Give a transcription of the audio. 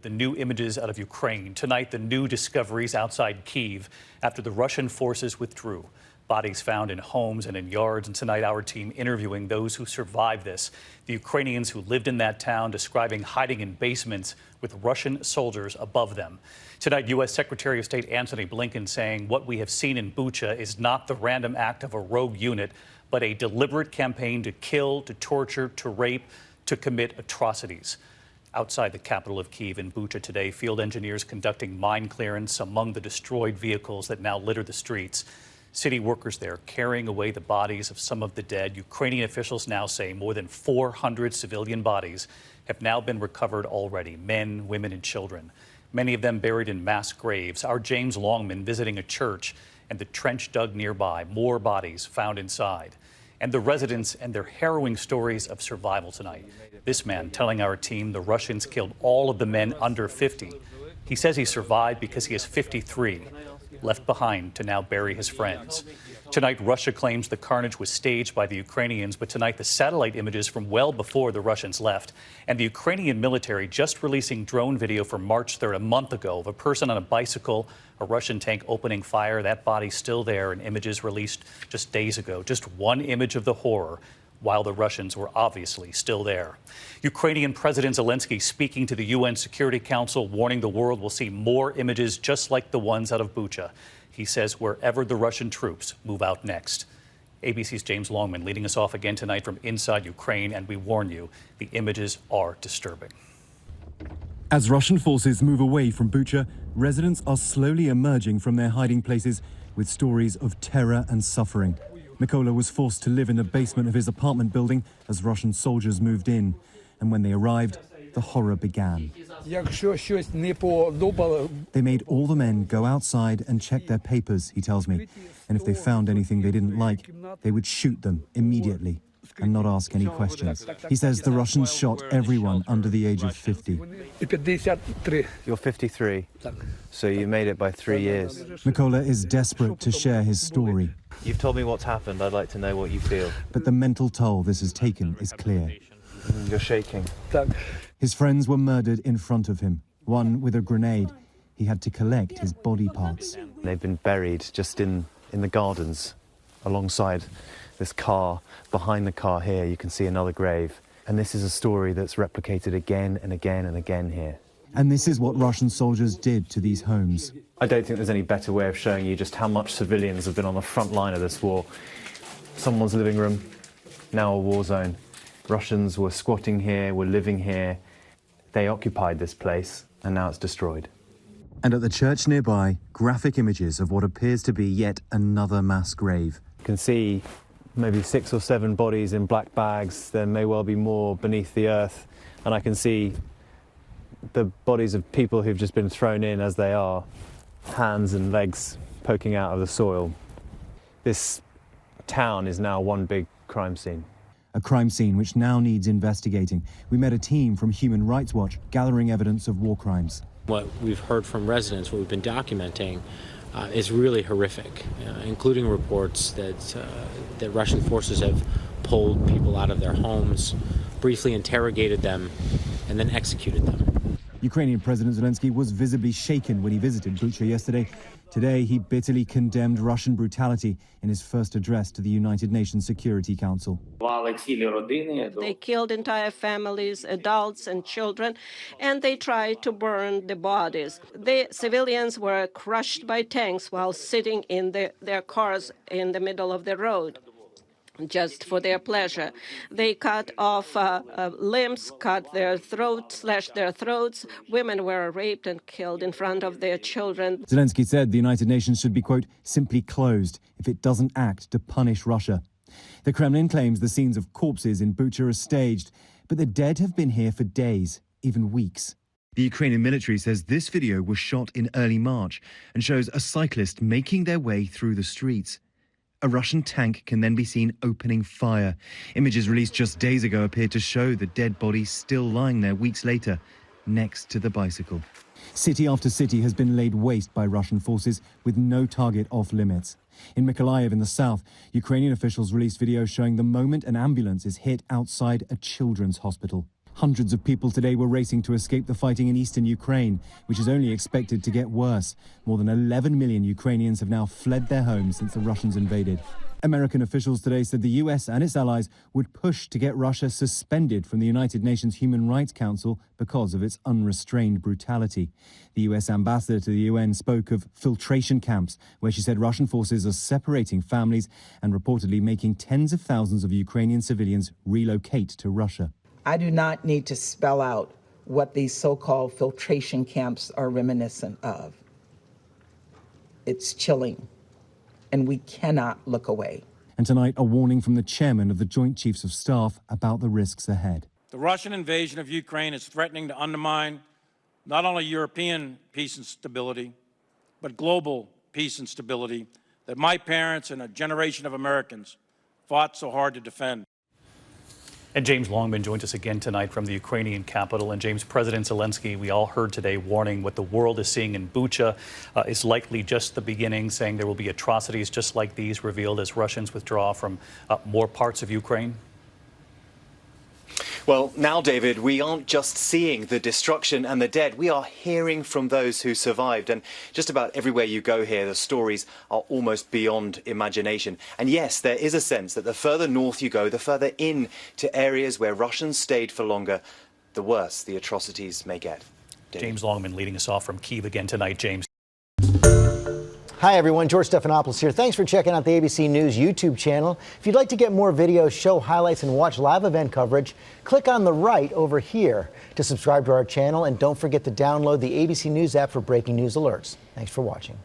The new images out of Ukraine. Tonight, the new discoveries outside Kyiv after the Russian forces withdrew. Bodies found in homes and in yards. And tonight, our team interviewing those who survived this. The Ukrainians who lived in that town describing hiding in basements with Russian soldiers above them. Tonight, U.S. Secretary of State Antony Blinken saying what we have seen in Bucha is not the random act of a rogue unit, but a deliberate campaign to kill, to torture, to rape, to commit atrocities. Outside the capital of Kyiv in Bucha today, field engineers conducting mine clearance among the destroyed vehicles that now litter the streets. City workers there carrying away the bodies of some of the dead. Ukrainian officials now say more than 400 civilian bodies have now been recovered already, men, women, and children. Many of them buried in mass graves. Our James Longman visiting a church and the trench dug nearby, more bodies found inside. And the residents and their harrowing stories of survival tonight. This man telling our team the Russians killed all of the men under 50. He says he survived because he is 53, left behind to now bury his friends. Tonight, Russia claims the carnage was staged by the Ukrainians, but tonight the satellite images from well before the Russians left. And the Ukrainian military just releasing drone video from March 3rd, a month ago, of a person on a bicycle, a Russian tank opening fire. That body still there, and images released just days ago. Just one image of the horror, while the Russians were obviously still there. Ukrainian President Zelenskyy speaking to the UN Security Council, warning the world will see more images just like the ones out of Bucha. He says wherever the Russian troops move out next. ABC's James Longman leading us off again tonight from inside Ukraine, and we warn you, the images are disturbing. As Russian forces move away from Bucha, residents are slowly emerging from their hiding places with stories of terror and suffering. Mykola was forced to live in the basement of his apartment building as Russian soldiers moved in. And when they arrived, the horror began. They made all the men go outside and check their papers, he tells me. And if they found anything they didn't like, they would shoot them immediately and not ask any questions. He says the Russians shot everyone under the age of 50. You're 53, so you made it by 3 years. Mykola is desperate to share his story. You've told me what's happened. I'd like to know what you feel. But the mental toll this has taken is clear. You're shaking. His friends were murdered in front of him, one with a grenade. He had to collect his body parts. They've been buried just in the gardens alongside this car. Behind the car here, you can see another grave. And this is a story that's replicated again and again and again here. And this is what Russian soldiers did to these homes. I don't think there's any better way of showing you just how much civilians have been on the front line of this war. Someone's living room, now a war zone. Russians were squatting here, were living here. They occupied this place, and now it's destroyed. And at the church nearby, graphic images of what appears to be yet another mass grave. You can see maybe 6 or 7 bodies in black bags. There may well be more beneath the earth. And I can see the bodies of people who've just been thrown in as they are, hands and legs poking out of the soil. This town is now one big crime scene. A crime scene which now needs investigating. We met a team from Human Rights Watch gathering evidence of war crimes. What we've heard from residents, what we've been documenting, is really horrific, including reports that Russian forces have pulled people out of their homes, briefly interrogated them, and then executed them. Ukrainian President Zelenskyy was visibly shaken when he visited Bucha yesterday. Today, he bitterly condemned Russian brutality in his first address to the United Nations Security Council. They killed entire families, adults and children, and they tried to burn the bodies. The civilians were crushed by tanks while sitting in their cars in the middle of the road, just for their pleasure. They cut off limbs, cut their throats, slashed their throats. Women were raped and killed in front of their children. Zelenskyy said the United Nations should be, quote, simply closed if it doesn't act to punish Russia. The Kremlin claims the scenes of corpses in Bucha are staged, but the dead have been here for days, even weeks. The Ukrainian military says this video was shot in early March and shows a cyclist making their way through the streets. A Russian tank can then be seen opening fire. Images released just days ago appeared to show the dead body still lying there weeks later, next to the bicycle. City after city has been laid waste by Russian forces with no target off limits. In Mykolaiv in the south, Ukrainian officials released video showing the moment an ambulance is hit outside a children's hospital. Hundreds of people today were racing to escape the fighting in eastern Ukraine, which is only expected to get worse. More than 11 million Ukrainians have now fled their homes since the Russians invaded. American officials today said the US and its allies would push to get Russia suspended from the United Nations Human Rights Council because of its unrestrained brutality. The US ambassador to the UN spoke of filtration camps, where she said Russian forces are separating families and reportedly making tens of thousands of Ukrainian civilians relocate to Russia. I do not need to spell out what these so-called filtration camps are reminiscent of. It's chilling, and we cannot look away. And tonight, a warning from the chairman of the Joint Chiefs of Staff about the risks ahead. The Russian invasion of Ukraine is threatening to undermine not only European peace and stability, but global peace and stability that my parents and a generation of Americans fought so hard to defend. And James Longman joins us again tonight from the Ukrainian capital. And James, President Zelenskyy, we all heard today warning what the world is seeing in Bucha is likely just the beginning, saying there will be atrocities just like these revealed as Russians withdraw from more parts of Ukraine. Well, now, David, we aren't just seeing the destruction and the dead. We are hearing from those who survived. And just about everywhere you go here, the stories are almost beyond imagination. And yes, there is a sense that the further north you go, the further in to areas where Russians stayed for longer, the worse the atrocities may get. David. James Longman leading us off from Kyiv again tonight. James. Hi, everyone. George Stephanopoulos here. Thanks for checking out the ABC News YouTube channel. If you'd like to get more videos, show highlights, and watch live event coverage, click on the right over here to subscribe to our channel. And don't forget to download the ABC News app for breaking news alerts. Thanks for watching.